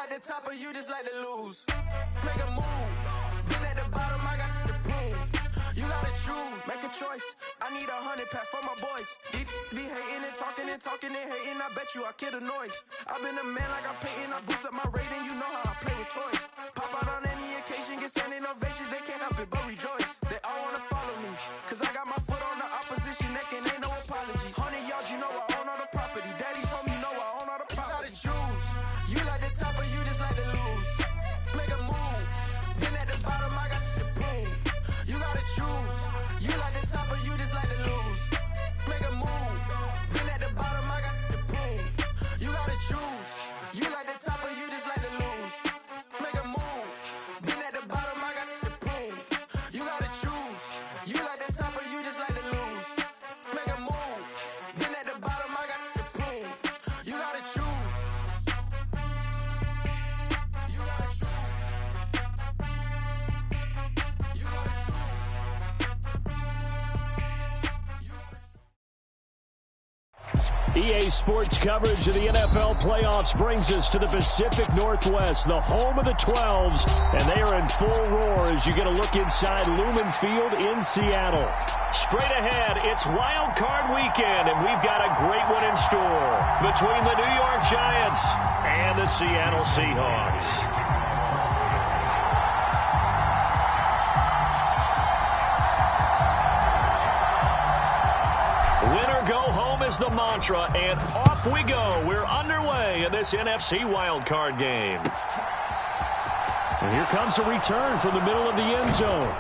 like the top or you just like to lose? Make a move. Been at the bottom, I got the prove. You gotta choose. Make a choice. I need 100 pack for my boys. These be hating and talking and hating. I bet you I kill the noise. I've been a man like I'm painting. I boost up my rating. You know how I play with toys. Pop out on any occasion, get standing ovations. They can't help it but rejoice. They all wanna follow me. Cause I got my foot on the opposition neck and ain't no apologies. 100 yards, you know I own all the property. Daddy's home, you know I own all the property. You gotta choose. You like the top or you just like to lose? Make a move. Been at the bottom, I got the prove. You gotta choose. You like the top or you just like to lose? Make a move. Been at the bottom, I got the prove. You gotta choose. You like the top or you just like to lose? Make a move. Been at the bottom, I got the prove. You gotta choose. You like the top or you just like to lose? Make a move. Been at the bottom, I got the prove. You gotta choose. You gotta choose. You gotta choose. EA Sports coverage of the NFL playoffs brings us to the Pacific Northwest, the home of the 12s, and they are in full roar as you get a look inside Lumen Field in Seattle. Straight ahead, it's Wild Card Weekend, and we've got a great one in store between the New York Giants and the Seattle Seahawks. Winner go home is the mantra, and off we go. We're underway in this NFC wildcard game. And here comes a return from the middle of the end zone.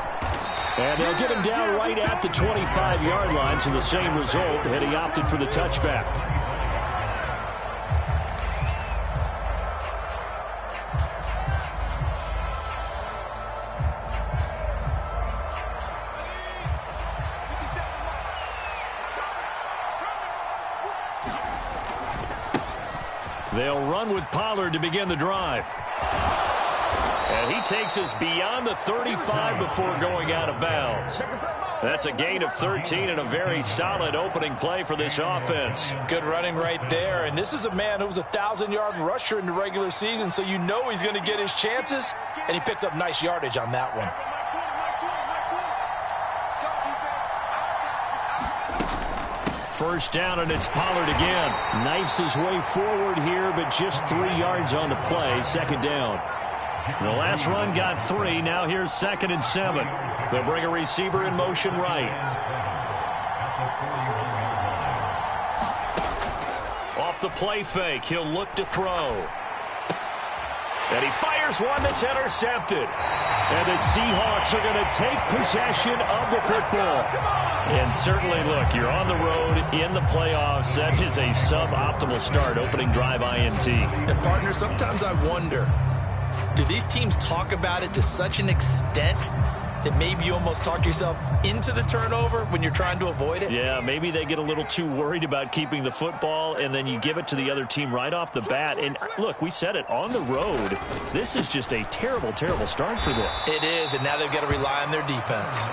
And they'll get him down right at the 25-yard line, so the same result had he opted for the touchback. They'll run with Pollard to begin the drive. And he takes us beyond the 35 before going out of bounds. That's a gain of 13 and a very solid opening play for this offense. Good running right there. And this is a man who was a 1,000-yard rusher in the regular season, so you know he's going to get his chances, and he picks up nice yardage on that one. First down, and it's Pollard again. Knifes his way forward here, but just 3 yards on the play. Second down. The last run got 3. Now here's 2nd and 7. They'll bring a receiver in motion right. Off the play fake, he'll look to throw. And he fires one that's intercepted. And the Seahawks are going to take possession of the football. And certainly, look, you're on the road in the playoffs. That is a suboptimal start, opening drive INT. And, partner, sometimes I wonder, do these teams talk about it to such an extent that maybe you almost talk yourself into the turnover when you're trying to avoid it? Yeah, maybe they get a little too worried about keeping the football, and then you give it to the other team right off the bat. And, look, we said it, on the road, this is just a terrible, terrible start for them. It is, and now they've got to rely on their defense.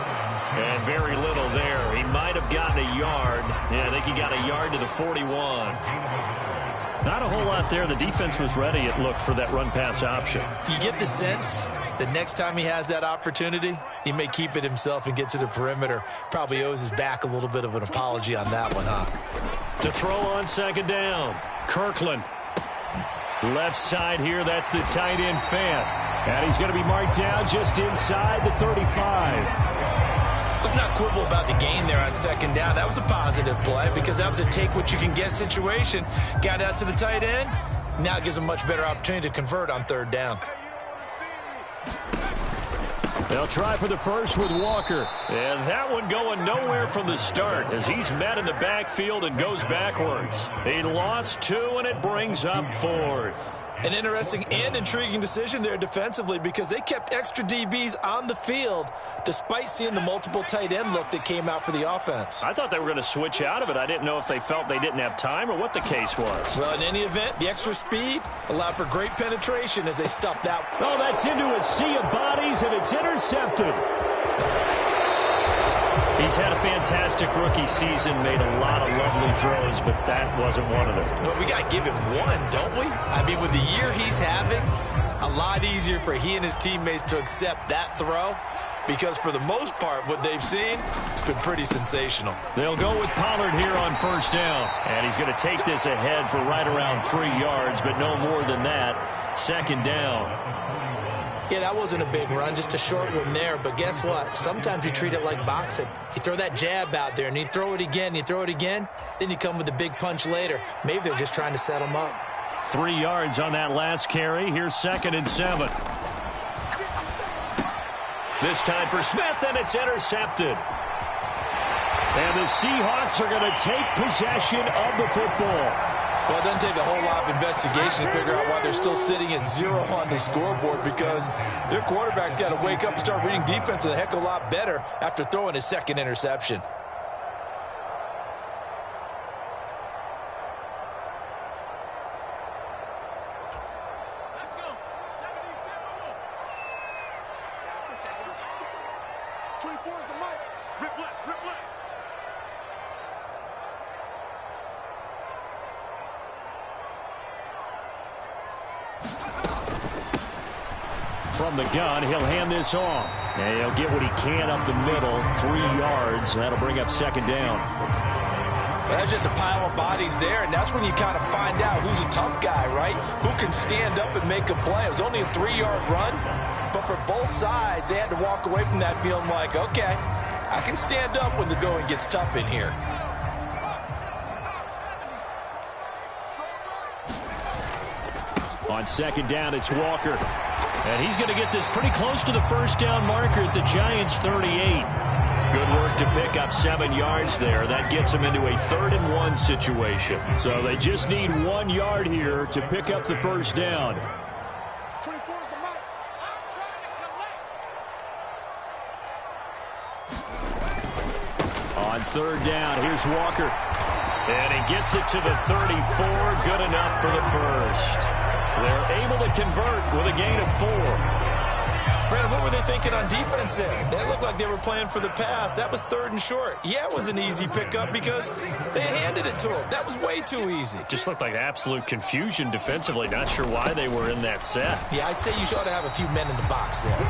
And very little there. He might have gotten a yard. Yeah, I think he got a yard to the 41. Not a whole lot there. The defense was ready, it looked, for that run-pass option. You get the sense that next time he has that opportunity, he may keep it himself and get to the perimeter. Probably owes his back a little bit of an apology on that one, huh? To throw on 2nd down, Kirkland. Left side here, that's the tight end Fant. And he's going to be marked down just inside the 35. Let's not quibble about the gain there on 2nd down. That was a positive play because that was a take-what-you-can-get situation. Got out to the tight end. Now it gives a much better opportunity to convert on 3rd down. They'll try for the first with Walker. And that one going nowhere from the start as he's met in the backfield and goes backwards. He lost 2, and it brings up 4th. An interesting and intriguing decision there defensively because they kept extra DBs on the field despite seeing the multiple tight end look that came out for the offense. I thought they were going to switch out of it. I didn't know if they felt they didn't have time or what the case was. Well, in any event, the extra speed allowed for great penetration as they stuffed out. Oh, that's into a sea of bodies, and it's intercepted. He's had a fantastic rookie season, made a lot of lovely throws, but that wasn't one of them. But we got to give him one, don't we? I mean, with the year he's having, a lot easier for he and his teammates to accept that throw, because for the most part, what they've seen, it's been pretty sensational. They'll go with Pollard here on first down, and he's going to take this ahead for right around 3 yards, but no more than that. Second down. Yeah, that wasn't a big run, just a short one there. But guess what? Sometimes you treat it like boxing. You throw that jab out there, and you throw it again, you throw it again, then you come with a big punch later. Maybe they're just trying to set them up. 3 yards on that last carry. Here's 2nd and 7. This time for Smith, and it's intercepted. And the Seahawks are going to take possession of the football. Well, it doesn't take a whole lot of investigation to figure out why they're still sitting at 0 on the scoreboard, because their quarterback's got to wake up and start reading defense a heck of a lot better after throwing his 2nd interception. Let's go. 24 is the mic. Rip left, rip left. From the gun, he'll hand this off. And he'll get what he can up the middle, 3 yards. That'll bring up 2nd down. Well, that's just a pile of bodies there, and that's when you kind of find out who's a tough guy, right? Who can stand up and make a play. It was only a 3-yard run, but for both sides, they had to walk away from that feeling like, okay, I can stand up when the going gets tough in here. On 2nd down, it's Walker. And he's going to get this pretty close to the first down marker at the Giants' 38. Good work to pick up 7 yards there. That gets them into a 3rd and 1 situation. So they just need 1 yard here to pick up the first down. 24 is the mic. I'm trying to collect. On 3rd down, here's Walker. And he gets it to the 34. Good enough for the first. They're able to convert with a gain of 4. Brandon, what were they thinking on defense there? They looked like they were playing for the pass. That was 3rd and short. Yeah, it was an easy pickup because they handed it to him. That was way too easy. Just looked like absolute confusion defensively. Not sure why they were in that set. Yeah, I'd say you ought to have a few men in the box there.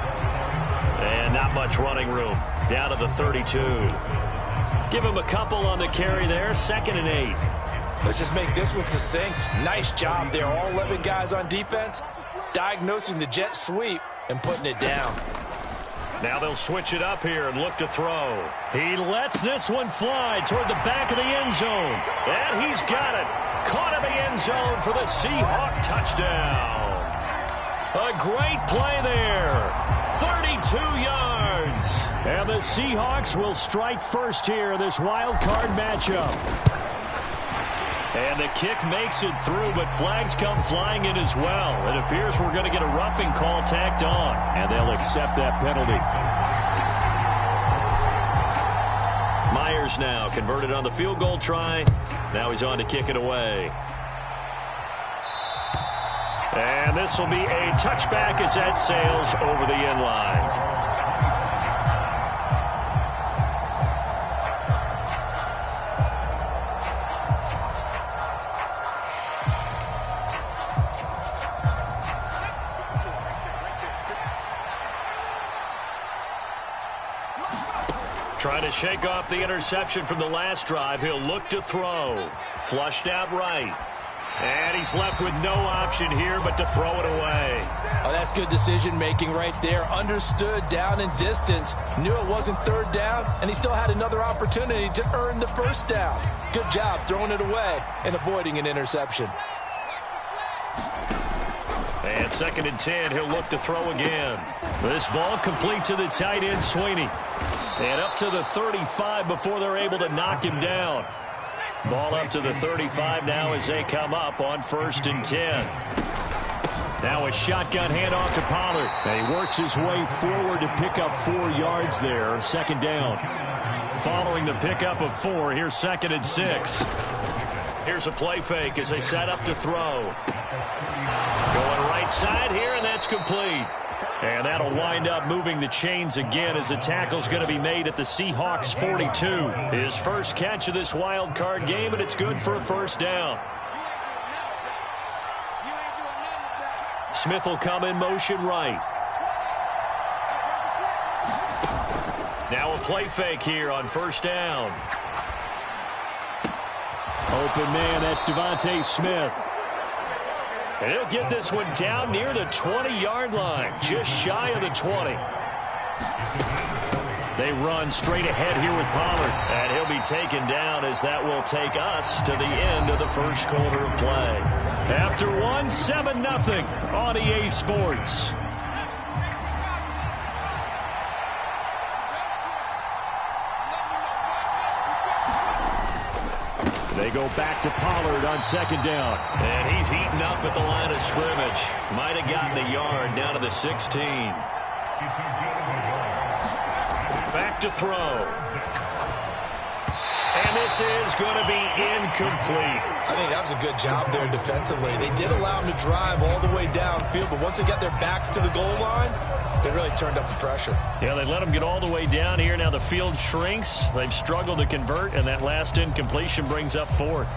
And not much running room. Down to the 32. Give him a couple on the carry there. 2nd and 8. Let's just make this one succinct. Nice job there. All 11 guys on defense diagnosing the jet sweep and putting it down. Now they'll switch it up here and look to throw. He lets this one fly toward the back of the end zone. And he's got it. Caught in the end zone for the Seahawk touchdown. A great play there. 32 yards. And the Seahawks will strike first here in this wild card matchup. And the kick makes it through, but flags come flying in as well. It appears we're going to get a roughing call tacked on, and they'll accept that penalty. Myers now converted on the field goal try. Now he's on to kick it away. And this will be a touchback as that sails over the end line. Trying to shake off the interception from the last drive. He'll look to throw. Flushed out right. And he's left with no option here but to throw it away. Oh, that's good decision-making right there. Understood down and distance. Knew it wasn't 3rd down, and he still had another opportunity to earn the 1st down. Good job throwing it away and avoiding an interception. And 2nd and 10, he'll look to throw again. This ball complete to the tight end, Sweeney. And up to the 35 before they're able to knock him down. Ball up to the 35 now as they come up on 1st and 10. Now a shotgun handoff to Pollard. And he works his way forward to pick up 4 yards there. 2nd down. Following the pickup of 4, here's 2nd and 6. Here's a play fake as they set up to throw. Going right side here, and that's complete. And that'll wind up moving the chains again as the tackle's going to be made at the Seahawks 42. His first catch of this wild card game, and it's good for a first down. Smith will come in motion right. Now a play fake here on first down. Open man, that's Devontae Smith. And he'll get this one down near the 20-yard line, just shy of the 20. They run straight ahead here with Pollard, and he'll be taken down as that will take us to the end of the first quarter of play. After one, 7-0 on EA Sports. They go back to Pollard on second down. And he's heating up at the line of scrimmage. Might have gotten a yard down to the 16. Back to throw. And this is going to be incomplete. I think that was a good job there defensively. They did allow him to drive all the way downfield, but once they got their backs to the goal line, they really turned up the pressure. Yeah, they let him get all the way down here. Now the field shrinks. They've struggled to convert, and that last incompletion brings up fourth.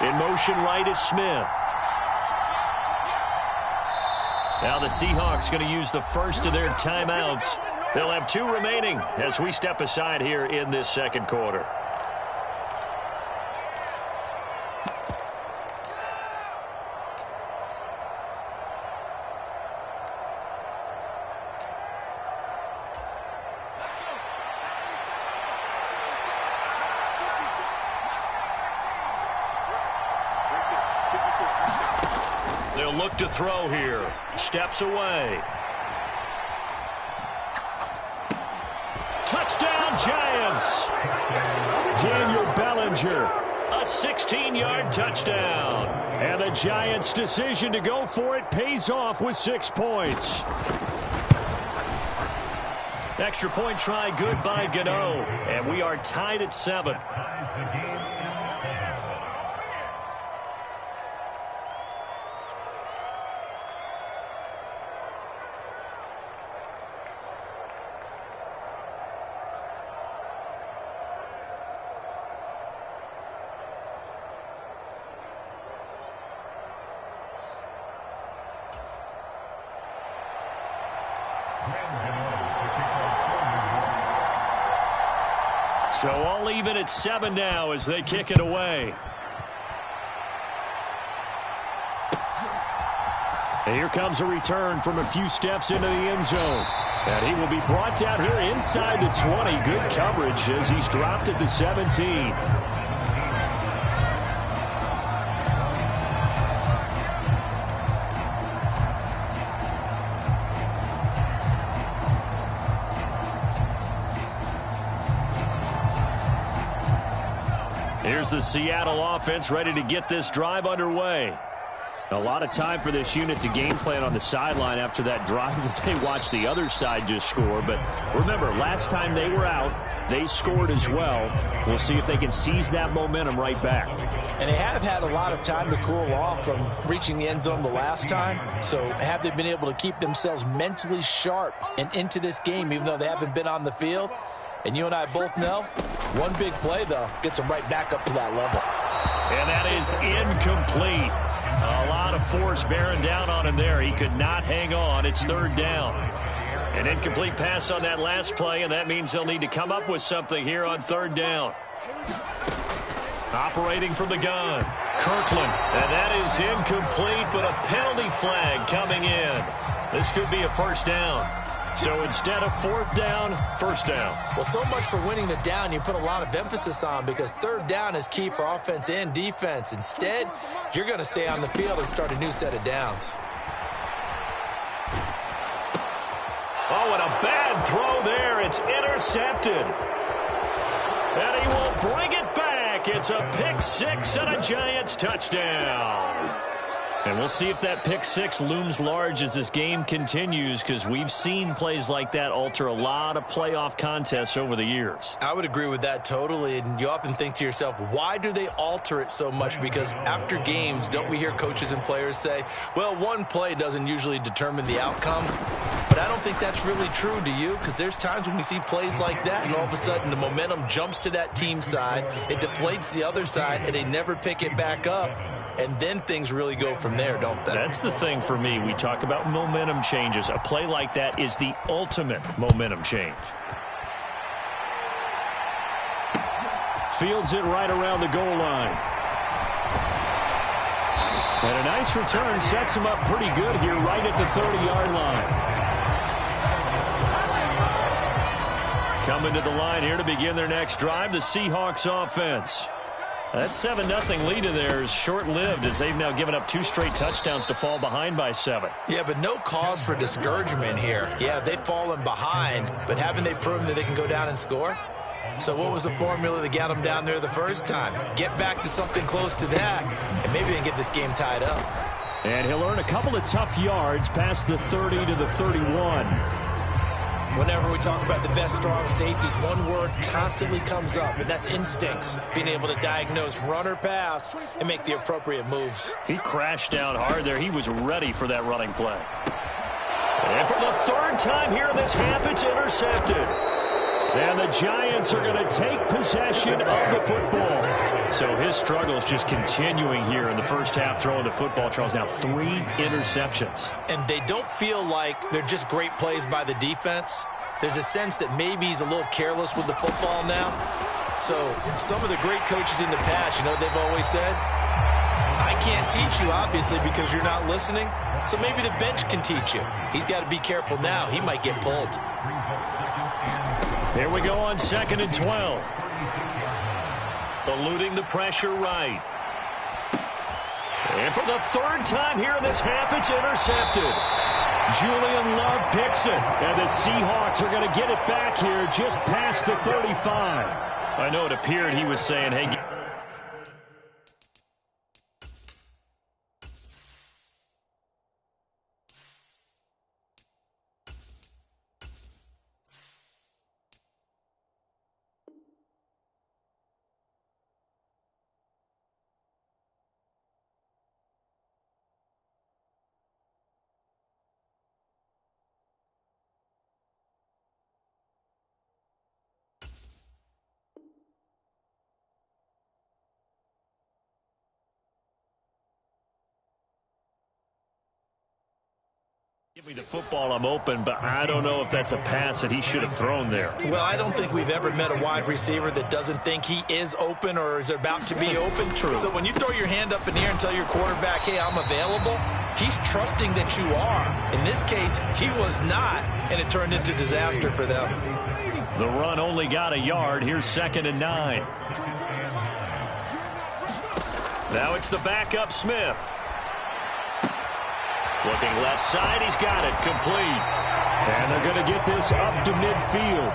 In motion right is Smith. Now the Seahawks going to use the first of their timeouts. They'll have 2 remaining as we step aside here in this second quarter. They'll look to throw here. Steps away. Touchdown, Giants! Daniel Bellinger, a 16-yard touchdown. And the Giants' decision to go for it pays off with 6 points. Extra point try good by Gano. And we are tied at 7. So all even at 7 now as they kick it away. And here comes a return from a few steps into the end zone. And he will be brought down here inside the 20. Good coverage as he's dropped at the 17. Here's the Seattle offense ready to get this drive underway. A lot of time for this unit to game plan on the sideline after that drive that they watched the other side just score. But remember, last time they were out, they scored as well. We'll see if they can seize that momentum right back. And they have had a lot of time to cool off from reaching the end zone the last time. So have they been able to keep themselves mentally sharp and into this game, even though they haven't been on the field? And you and I both know, one big play, though, gets them right back up to that level. And that is incomplete. A lot of force bearing down on him there. He could not hang on. It's third down. An incomplete pass on that last play, and that means they'll need to come up with something here on third down. Operating from the gun, Kirkland. And that is incomplete, but a penalty flag coming in. This could be a first down. So instead of fourth down, first down. Well, so much for winning the down you put a lot of emphasis on, because third down is key for offense and defense. Instead, you're going to stay on the field and start a new set of downs. Oh, and a bad throw there. It's intercepted. And he will bring it back. It's a pick six and a Giants touchdown. And we'll see if that pick six looms large as this game continues, because we've seen plays like that alter a lot of playoff contests over the years. I would agree with that totally, and you often think to yourself, why do they alter it so much? Because after games, don't we hear coaches and players say, well, one play doesn't usually determine the outcome? But I don't think that's really true, do you? Because there's times when we see plays like that, and all of a sudden the momentum jumps to that team side, it deflates the other side, and they never pick it back up. And then things really go from there, don't they? That's the thing for me. We talk about momentum changes. A play like that is the ultimate momentum change. Fields it right around the goal line. And a nice return sets him up pretty good here right at the 30-yard line. Coming to the line here to begin their next drive, the Seahawks offense. That 7-0 lead of theirs short-lived as they've now given up 2 straight touchdowns to fall behind by 7. Yeah, but no cause for discouragement here. Yeah, they've fallen behind, but haven't they proven that they can go down and score? So what was the formula that got them down there the first time? Get back to something close to that, and maybe they can get this game tied up. And he'll earn a couple of tough yards past the 30 to the 31. Whenever we talk about the best strong safeties, one word constantly comes up, and that's instincts. Being able to diagnose run or pass and make the appropriate moves. He crashed down hard there. He was ready for that running play. And for the third time here in this half, it's intercepted. And the Giants are going to take possession of the football. So his struggle is just continuing here in the first half throwing the football. Charles, now 3 interceptions. And they don't feel like they're just great plays by the defense. There's a sense that maybe he's a little careless with the football now. So some of the great coaches in the past, you know what they've always said? I can't teach you, obviously, because you're not listening. So maybe the bench can teach you. He's got to be careful now. He might get pulled. Here we go on 2nd and 12. Eluding the pressure right. And for the third time here in this half, it's intercepted. Julian Love picks it. And the Seahawks are going to get it back here just past the 35. I know it appeared he was saying, hey, give me the football, I'm open, but I don't know if that's a pass that he should have thrown there. Well, I don't think we've ever met a wide receiver that doesn't think he is open or is about to be open. True. So when you throw your hand up in the air and tell your quarterback, hey, I'm available, he's trusting that you are. In this case, he was not, and it turned into disaster for them. The run only got a yard. Here's 2nd and 9. Now it's the backup Smith. Looking left side, he's got it, complete. And they're going to get this up to midfield.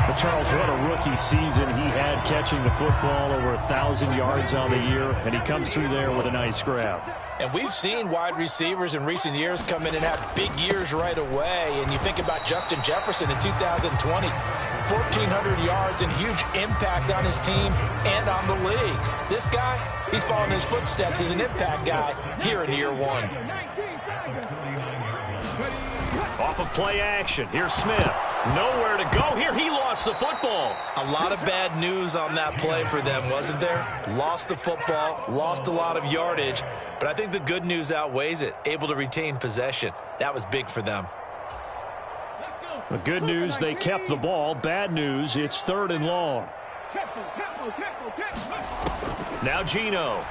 But Charles, what a rookie season he had catching the football, over 1,000 yards on the year, and he comes through there with a nice grab. And we've seen wide receivers in recent years come in and have big years right away. And you think about Justin Jefferson in 2020, 1,400 yards and huge impact on his team and on the league. This guy, he's following his footsteps as an impact guy here in year 1. Off of play action. Here's Smith. Nowhere to go here. He lost the football. A lot of bad news on that play for them, wasn't there? Lost the football, lost a lot of yardage, but I think the good news outweighs it. Able to retain possession. That was big for them. The good news, they kept the ball. Bad news, it's 3rd and long. Now Geno.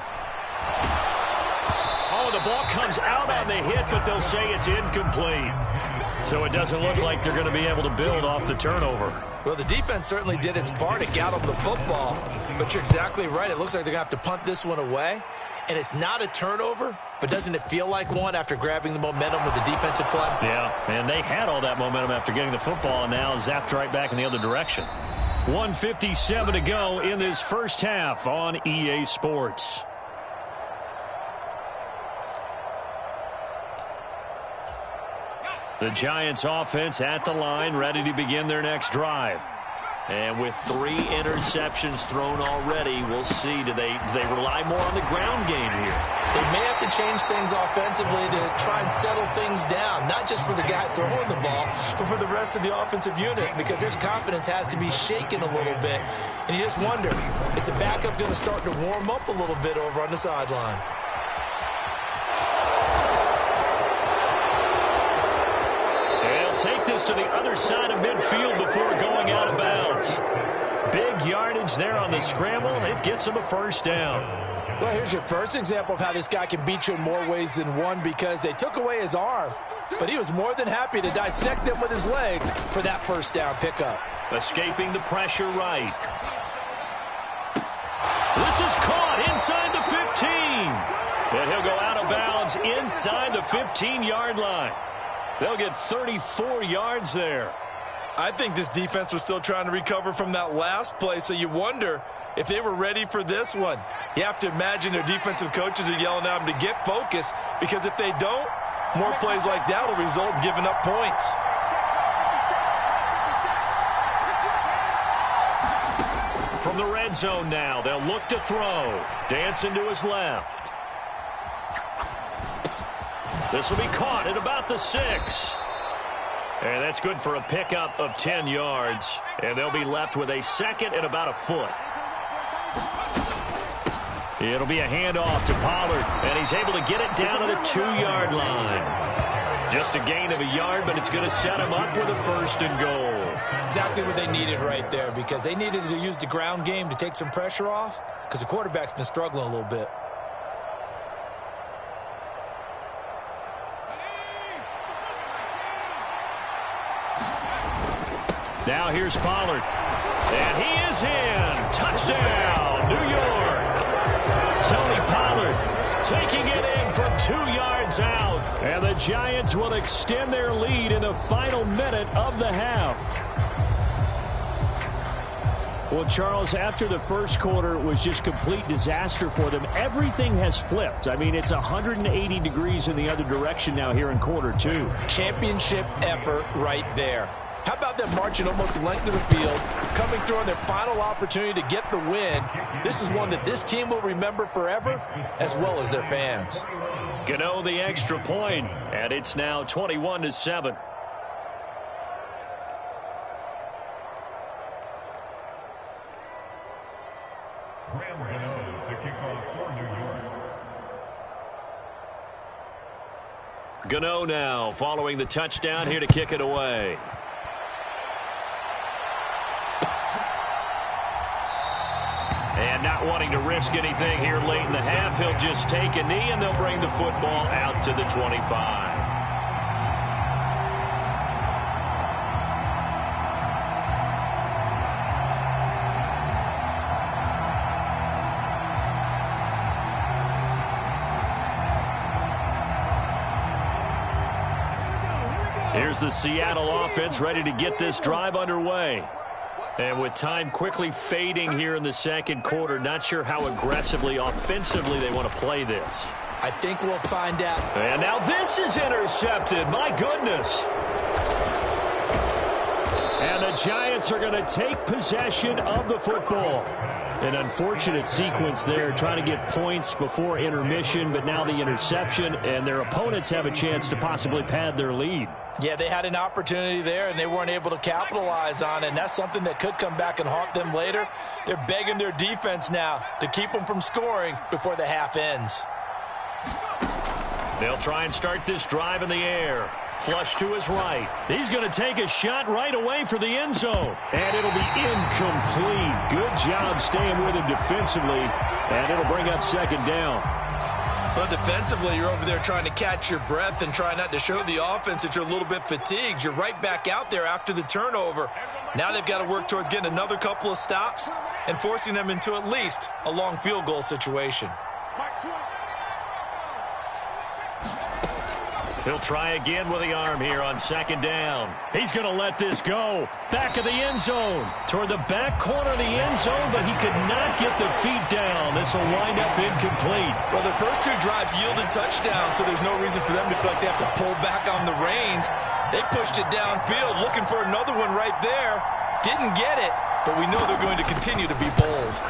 Oh, the ball comes out on the hit, but they'll say it's incomplete. So it doesn't look like they're going to be able to build off the turnover. Well, the defense certainly did its part. It got them the football. But you're exactly right. It looks like they're going to have to punt this one away. And it's not a turnover, but doesn't it feel like one after grabbing the momentum with the defensive play? Yeah, and they had all that momentum after getting the football and now zapped right back in the other direction. 1:57 to go in this first half on EA Sports. The Giants offense at the line, ready to begin their next drive. And with 3 interceptions thrown already, we'll see. Do they rely more on the ground game here? They may have to change things offensively to try and settle things down, not just for the guy throwing the ball, but for the rest of the offensive unit, because their confidence has to be shaken a little bit. And you just wonder, is the backup going to start to warm up a little bit over on the sideline? Take this to the other side of midfield before going out of bounds. Big yardage there on the scramble. It gets him a first down. Well, here's your first example of how this guy can beat you in more ways than one, because they took away his arm, but he was more than happy to dissect them with his legs for that first down pickup. Escaping the pressure right. This is caught inside the 15. And he'll go out of bounds inside the 15-yard line. They'll get 34 yards there. I think this defense was still trying to recover from that last play, so you wonder if they were ready for this one. You have to imagine their defensive coaches are yelling at them to get focused, because if they don't, more plays like that will result in giving up points. From the red zone now, they'll look to throw. Dancing to his left. This will be caught at about the 6. And that's good for a pickup of 10 yards. And they'll be left with a second and about a foot. It'll be a handoff to Pollard, and he's able to get it down to the 2-yard line. Just a gain of a yard, but it's going to set him up with a first and goal. Exactly what they needed right there, because they needed to use the ground game to take some pressure off, because the quarterback's been struggling a little bit. Now here's Pollard. And he is in. Touchdown, New York. Tony Pollard taking it in from 2 yards out. And the Giants will extend their lead in the final minute of the half. Well, Charles, after the first quarter was just complete disaster for them, everything has flipped. I mean, it's 180 degrees in the other direction now here in quarter 2. Championship effort right there. How about them marching almost the length of the field, coming through on their final opportunity to get the win? This is one that this team will remember forever, as well as their fans. Gano the extra point, and it's now 21-7. Gano now following the touchdown here to kick it away. And not wanting to risk anything here late in the half, he'll just take a knee, and they'll bring the football out to the 25. Here's the Seattle offense ready to get this drive underway. And with time quickly fading here in the second quarter, not sure how aggressively, offensively they want to play this. I think we'll find out. And now this is intercepted. My goodness. And the Giants are going to take possession of the football. An unfortunate sequence there, trying to get points before intermission, but now the interception, and their opponents have a chance to possibly pad their lead. Yeah, they had an opportunity there, and they weren't able to capitalize on it, and that's something that could come back and haunt them later. They're begging their defense now to keep them from scoring before the half ends. They'll try and start this drive in the air. Flush to his right. He's going to take a shot right away for the end zone. And it'll be incomplete. Good job staying with him defensively. And it'll bring up second down. Well, defensively, you're over there trying to catch your breath and try not to show the offense that you're a little bit fatigued. You're right back out there after the turnover. Now they've got to work towards getting another couple of stops and forcing them into at least a long field goal situation. He'll try again with the arm here on second down. He's going to let this go. Back of the end zone. Toward the back corner of the end zone, but he could not get the feet down. This will wind up incomplete. Well, the first two drives yielded touchdowns, so there's no reason for them to feel like they have to pull back on the reins. They pushed it downfield, looking for another one right there. Didn't get it, but we know they're going to continue to be bold.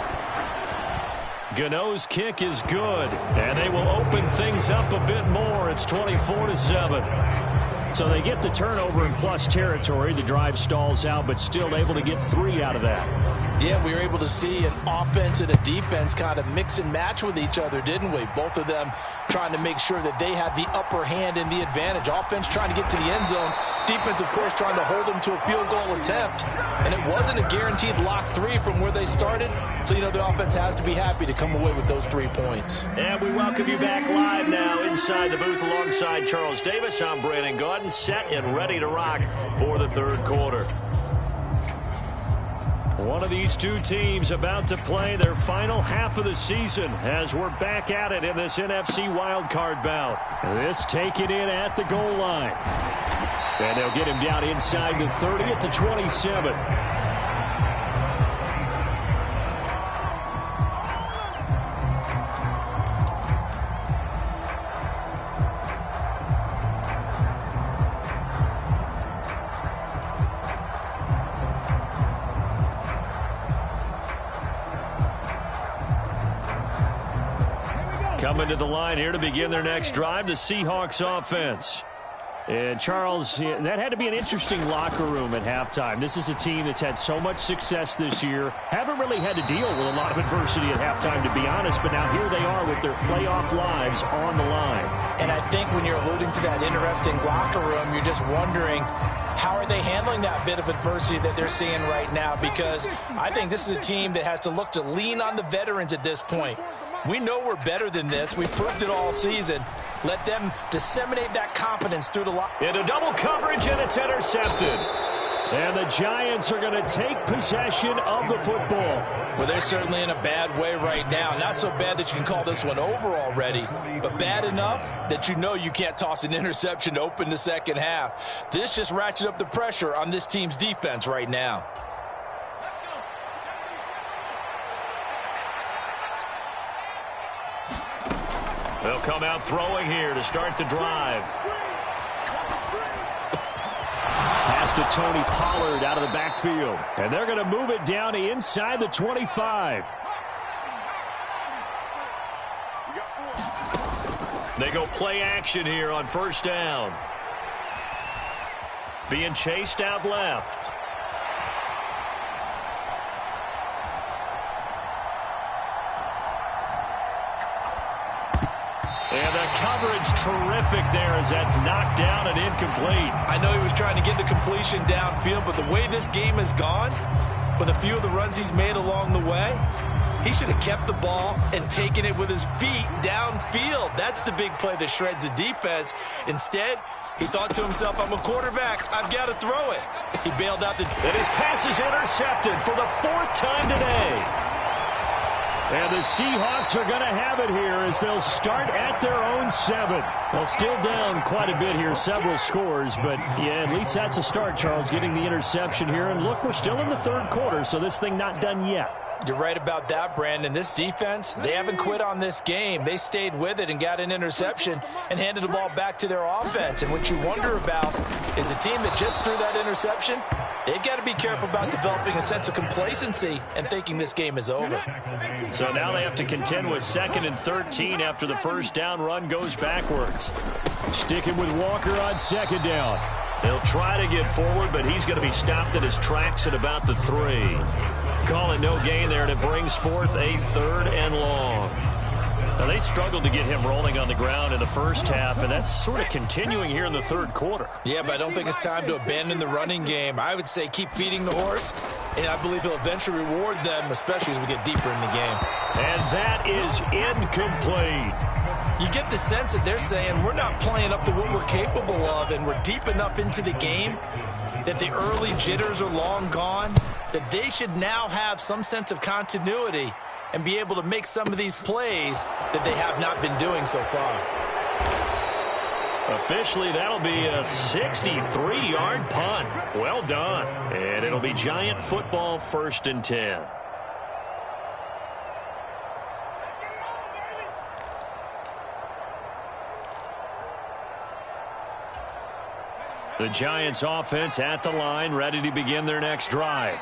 Gano's kick is good, and they will open things up a bit more. It's 24-7. So they get the turnover in plus territory. The drive stalls out, but still able to get 3 out of that. Yeah, we were able to see an offense and a defense kind of mix and match with each other, didn't we? Both of them trying to make sure that they had the upper hand and the advantage. Offense trying to get to the end zone. Defense, of course, trying to hold them to a field goal attempt. And it wasn't a guaranteed lock 3 from where they started. So, you know, the offense has to be happy to come away with those 3 points. And we welcome you back live now inside the booth alongside Charles Davis. I'm Brandon Gaudin, set and ready to rock for the third quarter. One of these two teams about to play their final half of the season as we're back at it in this NFC wildcard bout. This taken in at the goal line. And they'll get him down inside the 30 at the 27. Coming to the line here to begin their next drive, the Seahawks offense. And Charles, that had to be an interesting locker room at halftime. This is a team that's had so much success this year. Haven't really had to deal with a lot of adversity at halftime, to be honest. But now here they are with their playoff lives on the line. And I think when you're alluding to that interesting locker room, you're just wondering, how are they handling that bit of adversity that they're seeing right now? Because I think this is a team that has to look to lean on the veterans at this point. We know we're better than this. We've proved it all season. Let them disseminate that confidence through the line. Into double coverage, and it's intercepted. And the Giants are going to take possession of the football. Well, they're certainly in a bad way right now. Not so bad that you can call this one over already, but bad enough that you know you can't toss an interception to open the second half. This just ratchets up the pressure on this team's defense right now. They'll come out throwing here to start the drive. Pass to Tony Pollard out of the backfield. And they're going to move it down to inside the 25. They go play action here on first down. Being chased out left. And the coverage terrific there as that's knocked down and incomplete. I know he was trying to get the completion downfield, but the way this game has gone, with a few of the runs he's made along the way, he should have kept the ball and taken it with his feet downfield. That's the big play that shreds the defense. Instead, he thought to himself, I'm a quarterback. I've got to throw it. He bailed out the... And his pass is intercepted for the 4th time today. And the Seahawks are going to have it here as they'll start at their own 7. They'll still down quite a bit here, several scores, but yeah, at least that's a start, Charles, getting the interception here. And look, we're still in the third quarter, so this thing not done yet. You're right about that, Brandon. This defense, they haven't quit on this game. They stayed with it and got an interception and handed the ball back to their offense. And what you wonder about is a team that just threw that interception, they've got to be careful about developing a sense of complacency and thinking this game is over. So now they have to contend with 2nd and 13 after the first down run goes backwards. Sticking with Walker on 2nd down. He'll try to get forward, but he's going to be stopped at his tracks at about the 3. Call it no gain there, and it brings forth a 3rd and long. Now, they struggled to get him rolling on the ground in the first half, and that's sort of continuing here in the third quarter. Yeah, but I don't think it's time to abandon the running game. I would say keep feeding the horse, and I believe he'll eventually reward them, especially as we get deeper in the game. And that is incomplete. You get the sense that they're saying we're not playing up to what we're capable of, and we're deep enough into the game that the early jitters are long gone, that they should now have some sense of continuity and be able to make some of these plays that they have not been doing so far. Officially, that'll be a 63-yard punt. Well done. And it'll be Giant football, 1st and 10. The Giants offense at the line, ready to begin their next drive.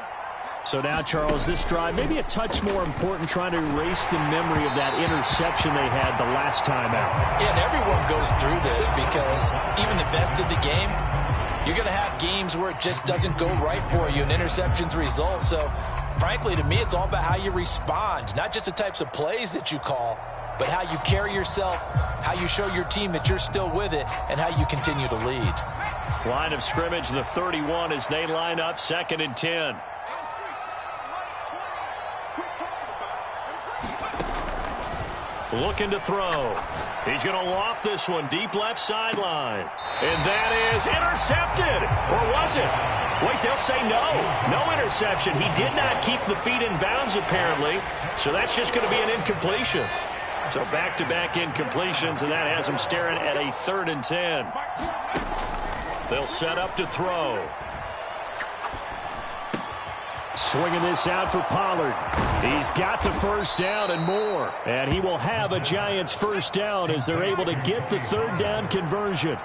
So now, Charles, this drive maybe a touch more important, trying to erase the memory of that interception they had the last time out. Yeah, and everyone goes through this because even the best in the game, you're going to have games where it just doesn't go right for you, and interceptions result. So, frankly, to me, it's all about how you respond, not just the types of plays that you call, but how you carry yourself, how you show your team that you're still with it, and how you continue to lead. Line of scrimmage, the 31 as they line up, 2nd and 10. Looking to throw. He's going to loft this one deep left sideline. And that is intercepted. Or was it? Wait, they'll say no. No interception. He did not keep the feet in bounds, apparently. So that's just going to be an incompletion. So back-to-back incompletions, and that has him staring at a 3rd and 10. They'll set up to throw. Swinging this out for Pollard. He's got the first down and more. And he will have a Giants first down as they're able to get the 3rd down conversion.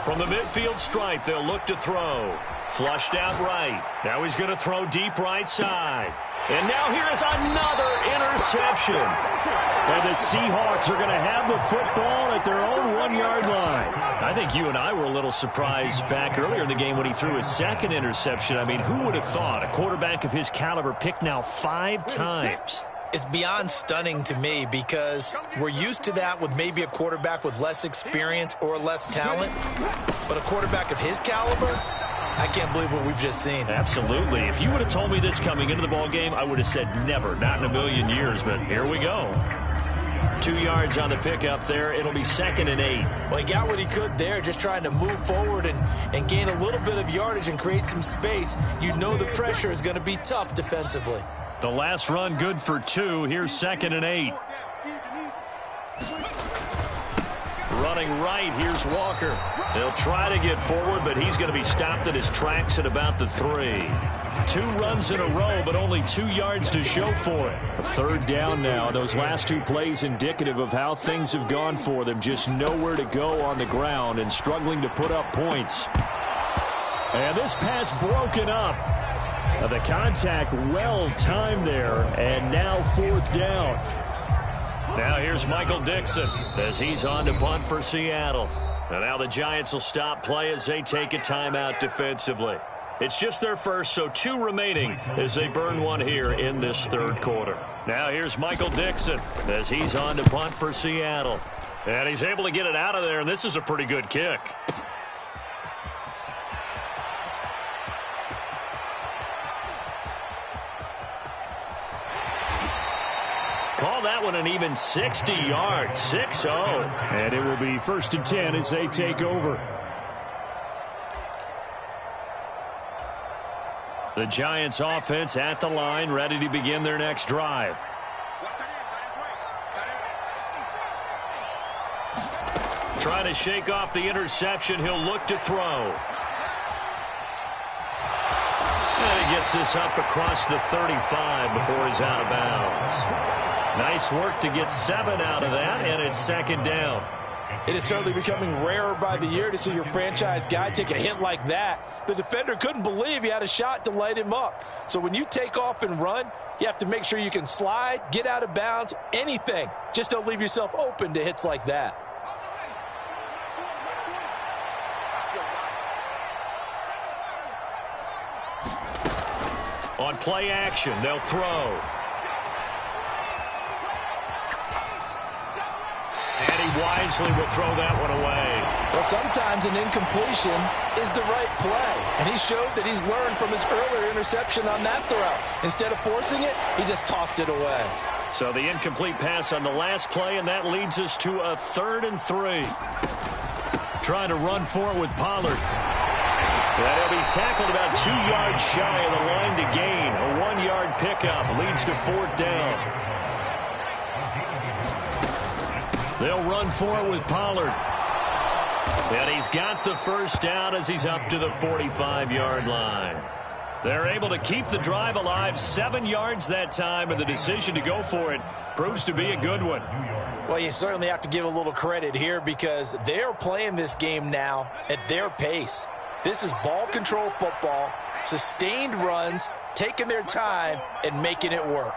From the midfield stripe, they'll look to throw. Flushed out right. Now he's going to throw deep right side. And now here is another interception. And the Seahawks are going to have the football at their own 1-yard line. I think you and I were a little surprised back earlier in the game when he threw his 2nd interception. I mean, who would have thought a quarterback of his caliber picked now 5 times? It's beyond stunning to me because we're used to that with maybe a quarterback with less experience or less talent. But a quarterback of his caliber, I can't believe what we've just seen. Absolutely. If you would have told me this coming into the ball game, I would have said never, not in a million years. But here we go. 2 yards on the pickup there. It'll be 2nd and 8. Well, he got what he could there, just trying to move forward and gain a little bit of yardage and create some space. You know the pressure is going to be tough defensively. The last run good for 2. Here's 2nd and 8. Running right, here's Walker. They'll try to get forward, but he's going to be stopped in his tracks at about the 3. 2 runs in a row, but only 2 yards to show for it. A 3rd down now. Those last 2 plays indicative of how things have gone for them. Just nowhere to go on the ground and struggling to put up points. And this pass broken up. The contact well timed there, and now 4th down. Now here's Michael Dixon as he's on to punt for Seattle. And now the Giants will stop play as they take a timeout defensively. It's just their first, so 2 remaining as they burn 1 here in this 3rd quarter. Now here's Michael Dixon as he's on to punt for Seattle. And he's able to get it out of there, and this is a pretty good kick. Call that one an even 60 yards, 6-0. And it will be 1st and 10 as they take over. The Giants offense at the line, ready to begin their next drive. Trying to shake off the interception, he'll look to throw. And he gets this up across the 35 before he's out of bounds. Nice work to get 7 out of that, and it's 2nd down. It is certainly becoming rarer by the year to see your franchise guy take a hit like that. The defender couldn't believe he had a shot to light him up. So when you take off and run, you have to make sure you can slide, get out of bounds, anything. Just don't leave yourself open to hits like that. On play action, they'll throw. And he wisely will throw that one away. Well, sometimes an incompletion is the right play. And he showed that he's learned from his earlier interception on that throw. Instead of forcing it, he just tossed it away. So the incomplete pass on the last play, and that leads us to a 3rd and 3. Trying to run for it with Pollard. That'll be tackled about 2 yards shy of the line to gain. A 1-yard pickup leads to 4th down. They'll run for it with Pollard. And he's got the first down as he's up to the 45-yard line. They're able to keep the drive alive, 7 yards that time, and the decision to go for it proves to be a good one. Well, you certainly have to give a little credit here because they're playing this game now at their pace. This is ball control football, sustained runs, taking their time and making it work.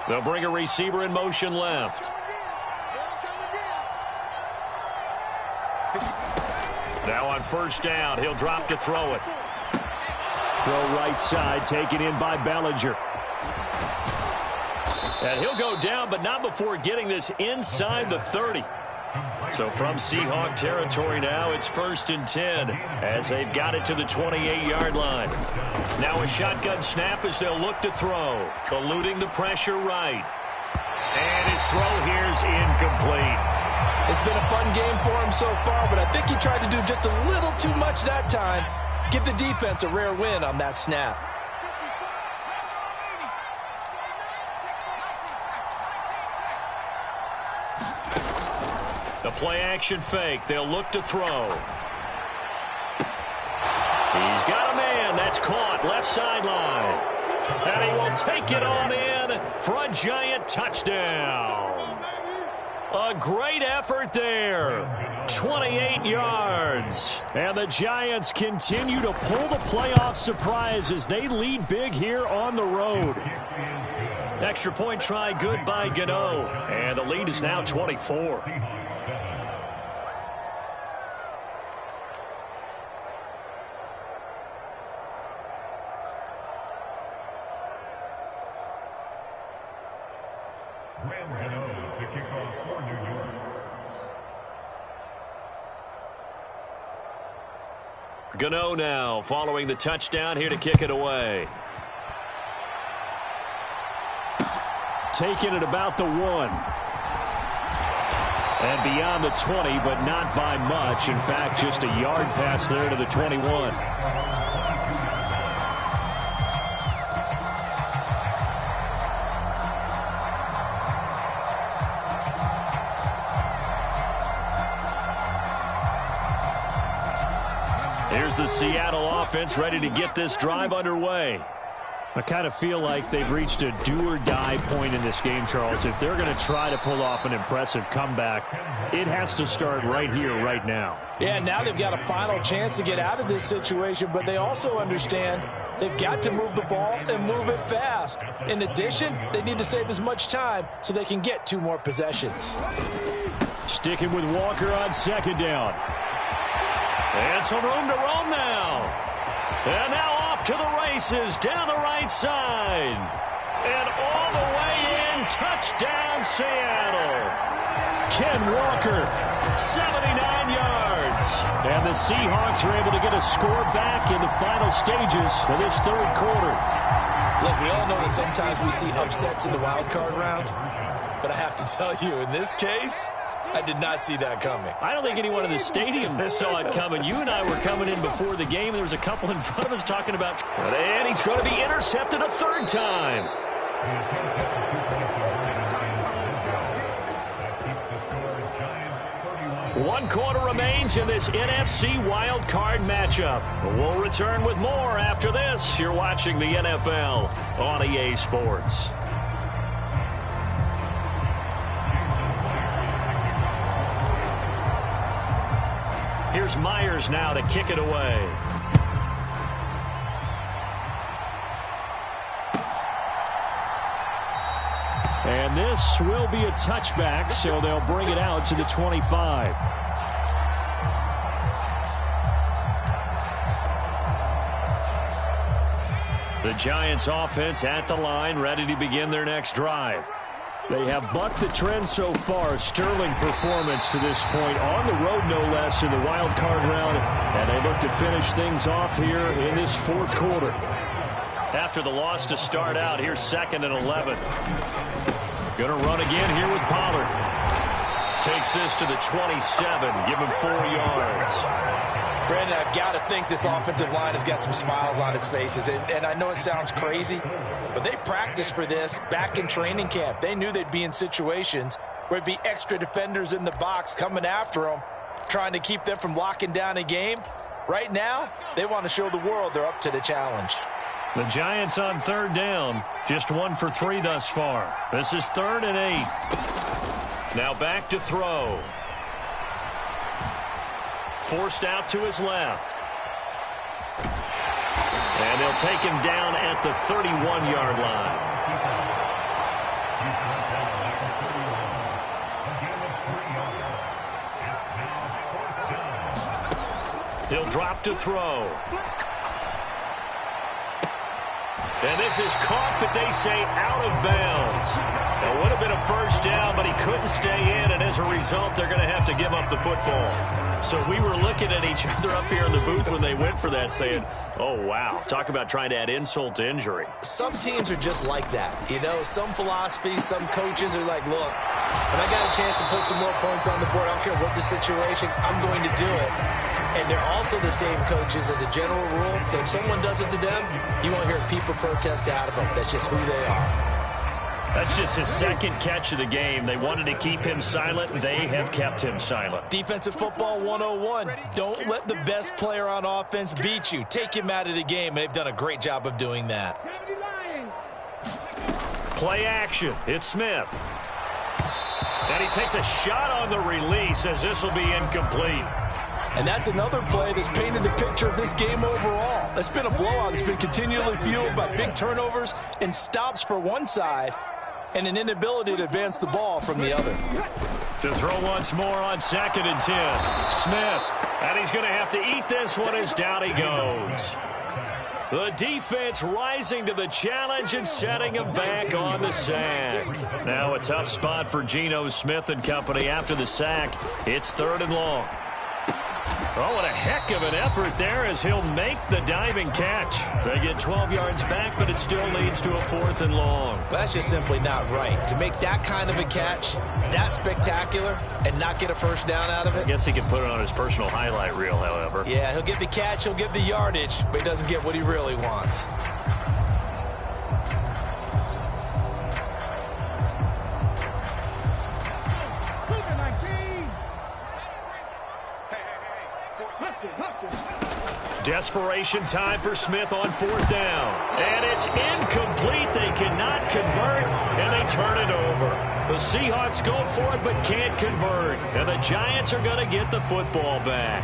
They'll bring a receiver in motion left. Now on first down, he'll drop to throw it. Throw right side, taken in by Bellinger. And he'll go down, but not before getting this inside the 30. So from Seahawk territory now, it's 1st and 10 as they've got it to the 28-yard line. Now a shotgun snap as they'll look to throw. Eluding the pressure right. And his throw here's incomplete. It's been a fun game for him so far, but I think he tried to do just a little too much that time. Give the defense a rare win on that snap. The play-action fake. They'll look to throw. He's got a man. That's caught. Left sideline. And he will take it on in for a giant touchdown. A great effort there. 28 yards. And the Giants continue to pull the playoff surprise as they lead big here on the road. Extra point try good by Gano. And the lead is now 24. Gano now following the touchdown here to kick it away. Taking it about the 1. And beyond the 20, but not by much. In fact, just a yard pass there to the 21. Here's the Seattle offense ready to get this drive underway. I kind of feel like they've reached a do-or-die point in this game, Charles. If they're going to try to pull off an impressive comeback, it has to start right here, right now. Yeah, now they've got a final chance to get out of this situation, but they also understand they've got to move the ball and move it fast. In addition, they need to save as much time so they can get 2 more possessions. Sticking with Walker on second down. And some room to roam now. And now off to the races down the right side. And all the way in, touchdown Seattle. Ken Walker, 79 yards. And the Seahawks are able to get a score back in the final stages of this 3rd quarter. Look, we all know that sometimes we see upsets in the wild card round. But I have to tell you, in this case, I did not see that coming. I don't think anyone in the stadium saw it coming. You and I were coming in before the game, and there was a couple in front of us talking about, and he's going to be intercepted a 3rd time. One quarter remains in this NFC wild card matchup. We'll return with more after this. You're watching the NFL on EA Sports. Here's Myers now to kick it away. And this will be a touchback, so they'll bring it out to the 25. The Giants offense at the line, ready to begin their next drive. They have bucked the trend so far. Sterling performance to this point on the road, no less, in the wild card round. And they look to finish things off here in this 4th quarter. After the loss to start out, here's 2nd and 11. Going to run again here with Pollard. Takes this to the 27. Give him 4 yards. Brandon, I've got to think this offensive line has got some smiles on its faces. And I know it sounds crazy, but they practiced for this back in training camp. They knew they'd be in situations where it'd be extra defenders in the box coming after them, trying to keep them from locking down a game. Right now, they want to show the world they're up to the challenge. The Giants on third down, just 1 for 3 thus far. This is 3rd and 8. Now back to throw. Forced out to his left. And they'll take him down at the 31-yard line. He'll drop to throw. And this is caught, but they say out of bounds. It would have been a first down, but he couldn't stay in, and as a result, they're going to have to give up the football. So we were looking at each other up here in the booth when they went for that, saying, oh, wow, talk about trying to add insult to injury. Some teams are just like that. You know, some philosophies, some coaches are like, look, when I got a chance to put some more points on the board, I don't care what the situation, I'm going to do it. And they're also the same coaches as a general rule that if someone does it to them, you won't hear people protest out of them. That's just who they are. That's just his second catch of the game. They wanted to keep him silent. They have kept him silent. Defensive football 101. Don't let the best player on offense beat you. Take him out of the game, and they've done a great job of doing that. Play action. It's Smith. And he takes a shot on the release as this will be incomplete. And that's another play that's painted the picture of this game overall. It's been a blowout. It's been continually fueled by big turnovers and stops for one side and an inability to advance the ball from the other. To throw once more on 2nd and 10. Smith. And he's going to have to eat this one as down he goes. The defense rising to the challenge and setting him back on the sack. Now a tough spot for Geno Smith and company after the sack. It's 3rd and long. Oh, what a heck of an effort there as he'll make the diving catch. They get 12 yards back, but it still leads to a 4th and long. That's just simply not right. To make that kind of a catch, that spectacular, and not get a first down out of it. I guess he could put it on his personal highlight reel, however. Yeah, he'll get the catch, he'll get the yardage, but he doesn't get what he really wants. Desperation time for Smith on 4th down. And it's incomplete. They cannot convert, and they turn it over. The Seahawks go for it but can't convert. And the Giants are going to get the football back.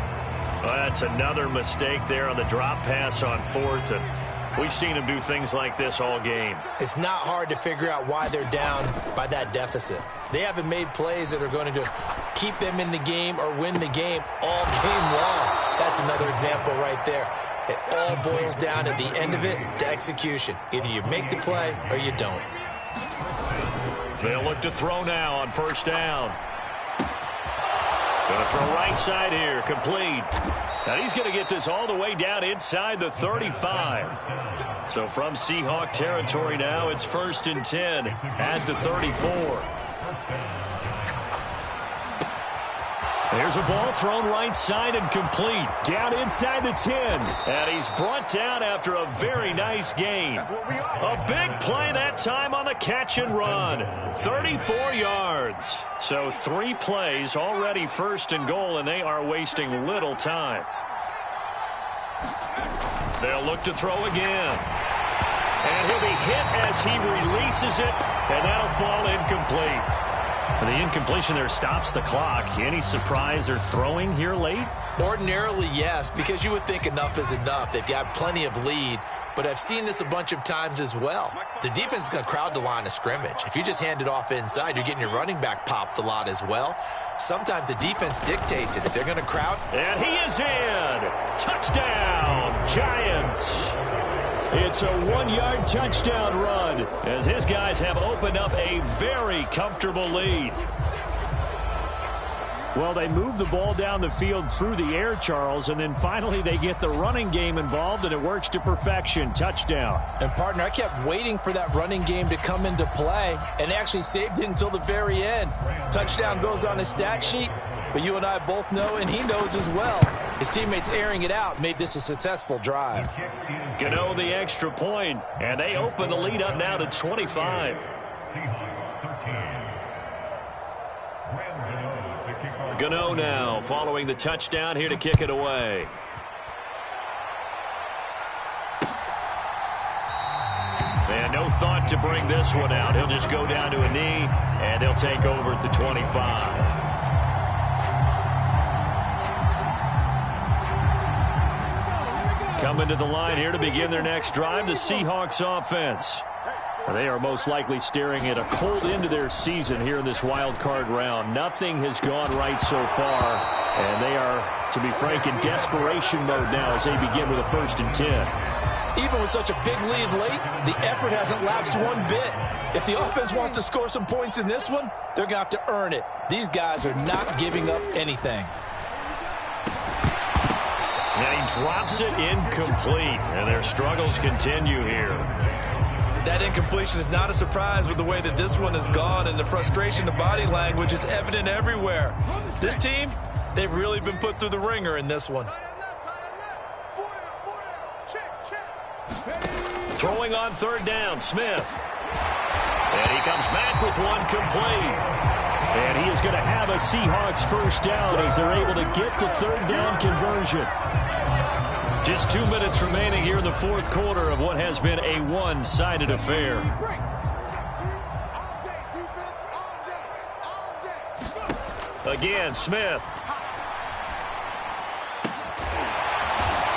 Well, that's another mistake there on the drop pass on 4th. And we've seen them do things like this all game. It's not hard to figure out why they're down by that deficit. They haven't made plays that are going to keep them in the game or win the game all game long. That's another example right there. It all boils down at the end of it to execution. Either you make the play or you don't. They'll look to throw now on 1st down. Going to throw right side here, complete. And he's going to get this all the way down inside the 35. So from Seahawk territory now, it's 1st and 10 at the 34. There's a ball thrown right side and complete. Down inside the 10. And he's brought down after a very nice gain. A big play that time on the catch and run. 34 yards. So 3 plays, already 1st and goal, and they are wasting little time. They'll look to throw again. And he'll be hit as he releases it, and that'll fall incomplete. The incompletion there stops the clock. Any surprise they're throwing here late? Ordinarily, yes, because you would think enough is enough. They've got plenty of lead, but I've seen this a bunch of times as well. The defense is going to crowd the line of scrimmage. If you just hand it off inside, you're getting your running back popped a lot as well. Sometimes the defense dictates it. If they're going to crowd. And he is in. Touchdown, Giants. It's a 1-yard touchdown run as his guys have opened up a very comfortable lead. Well, they move the ball down the field through the air, Charles, and then finally they get the running game involved, and it works to perfection. Touchdown. And, partner, I kept waiting for that running game to come into play and actually saved it until the very end. Touchdown goes on his stat sheet, but you and I both know, and he knows as well, his teammates airing it out made this a successful drive. Gano the extra point, and they open the lead up now to 25. Gano now following the touchdown here to kick it away. And no thought to bring this one out. He'll just go down to a knee, and they'll take over at the 25. Coming to the line here to begin their next drive, the Seahawks offense. They are most likely staring at a cold end to their season here in this wild card round. Nothing has gone right so far, and they are, to be frank, in desperation mode now as they begin with a 1st and 10. Even with such a big lead late, the effort hasn't lapsed one bit. If the offense wants to score some points in this one, they're going to have to earn it. These guys are not giving up anything. And he drops it incomplete, and their struggles continue here. That incompletion is not a surprise with the way that this one has gone, and the frustration of body language is evident everywhere. This team, they've really been put through the ringer in this one. Throwing on 3rd down, Smith. And he comes back with one complete. And he is going to have a Seahawks 1st down as they're able to get the 3rd down conversion. Just 2 minutes remaining here in the 4th quarter of what has been a one-sided affair. Again, Smith.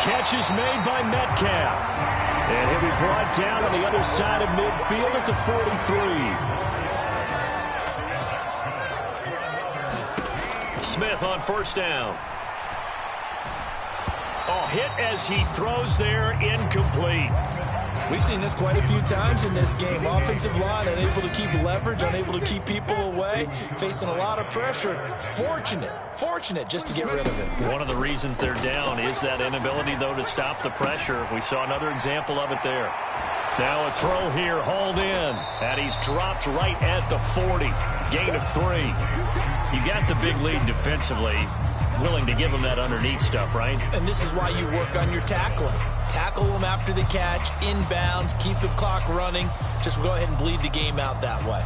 Catch is made by Metcalf. And he'll be brought down on the other side of midfield at the 43. Smith on 1st down. Oh, hit as he throws there, incomplete. We've seen this quite a few times in this game. Offensive line unable to keep leverage, unable to keep people away, facing a lot of pressure. Fortunate just to get rid of it. One of the reasons they're down is that inability, though, to stop the pressure. We saw another example of it there. Now a throw here, hauled in, and he's dropped right at the 40. Gain of 3. You got the big lead defensively. Willing to give them that underneath stuff, right? And this is why you work on your tackling. Tackle them after the catch, inbounds, keep the clock running. Just go ahead and bleed the game out that way.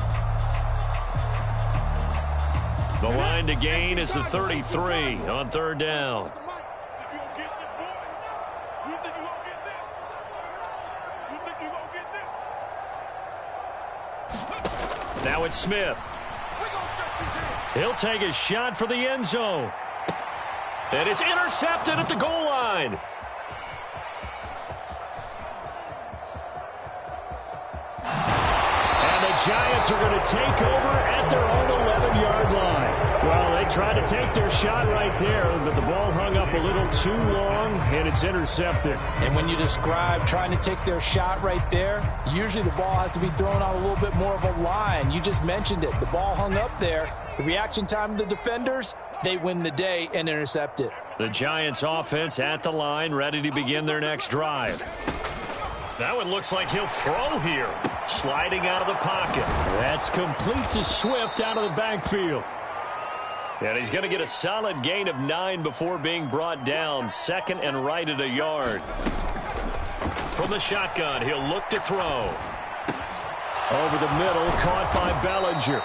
The line to gain is the 33 on 3rd down. Now it's Smith. He'll take a shot for the end zone. And it's intercepted at the goal line. And the Giants are going to take over at their own 11-yard line. Well, they tried to take their shot right there, but the ball hung up a little too long, and it's intercepted. And when you describe trying to take their shot right there, usually the ball has to be thrown out a little bit more of a line. You just mentioned it. The ball hung up there. The reaction time of the defenders, they win the day and intercept it. The Giants offense at the line, ready to begin their next drive. That one looks like he'll throw here. Sliding out of the pocket. That's complete to Swift out of the backfield. And he's going to get a solid gain of 9 before being brought down. 2nd and right at a yard. From the shotgun, he'll look to throw. Over the middle, caught by Bellinger.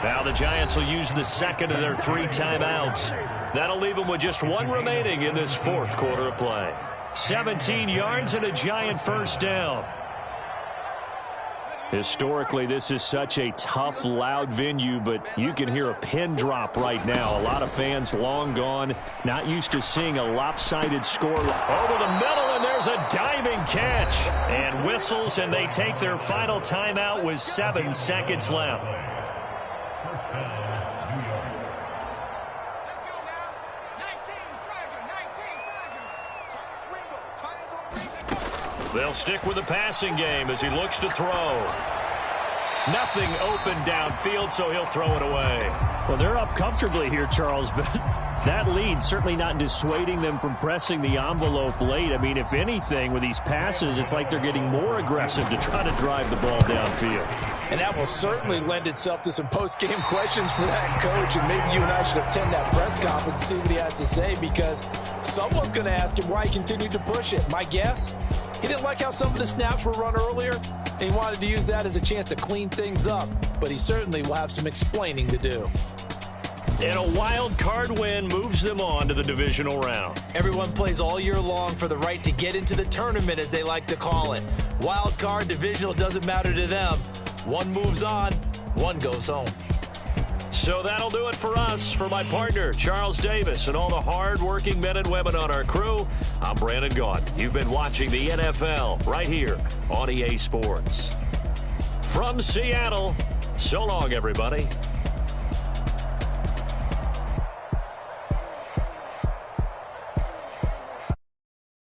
Now the Giants will use the 2nd of their 3 timeouts. That'll leave them with just 1 remaining in this 4th quarter of play. 17 yards and a Giant 1st down. Historically, this is such a tough, loud venue, but you can hear a pin drop right now. A lot of fans long gone, not used to seeing a lopsided score. Over the middle, and there's a diving catch. And whistles, and they take their final timeout with 7 seconds left. They'll stick with the passing game as he looks to throw. Nothing open downfield, so he'll throw it away. Well, they're up comfortably here, Charles, but that lead certainly not dissuading them from pressing the envelope late. I mean, if anything, with these passes, it's like they're getting more aggressive to try to drive the ball downfield. And that will certainly lend itself to some post-game questions for that coach, and maybe you and I should attend that press conference and see what he has to say, because someone's going to ask him why he continued to push it. My guess, he didn't like how some of the snaps were run earlier, and he wanted to use that as a chance to clean things up, but he certainly will have some explaining to do. And a wild card win moves them on to the divisional round. Everyone plays all year long for the right to get into the tournament, as they like to call it. Wild card, divisional, doesn't matter to them. One moves on, one goes home. So that'll do it for us. For my partner, Charles Davis, and all the hard-working men and women on our crew, I'm Brandon Gaudin. You've been watching the NFL right here on EA Sports. From Seattle, so long, everybody.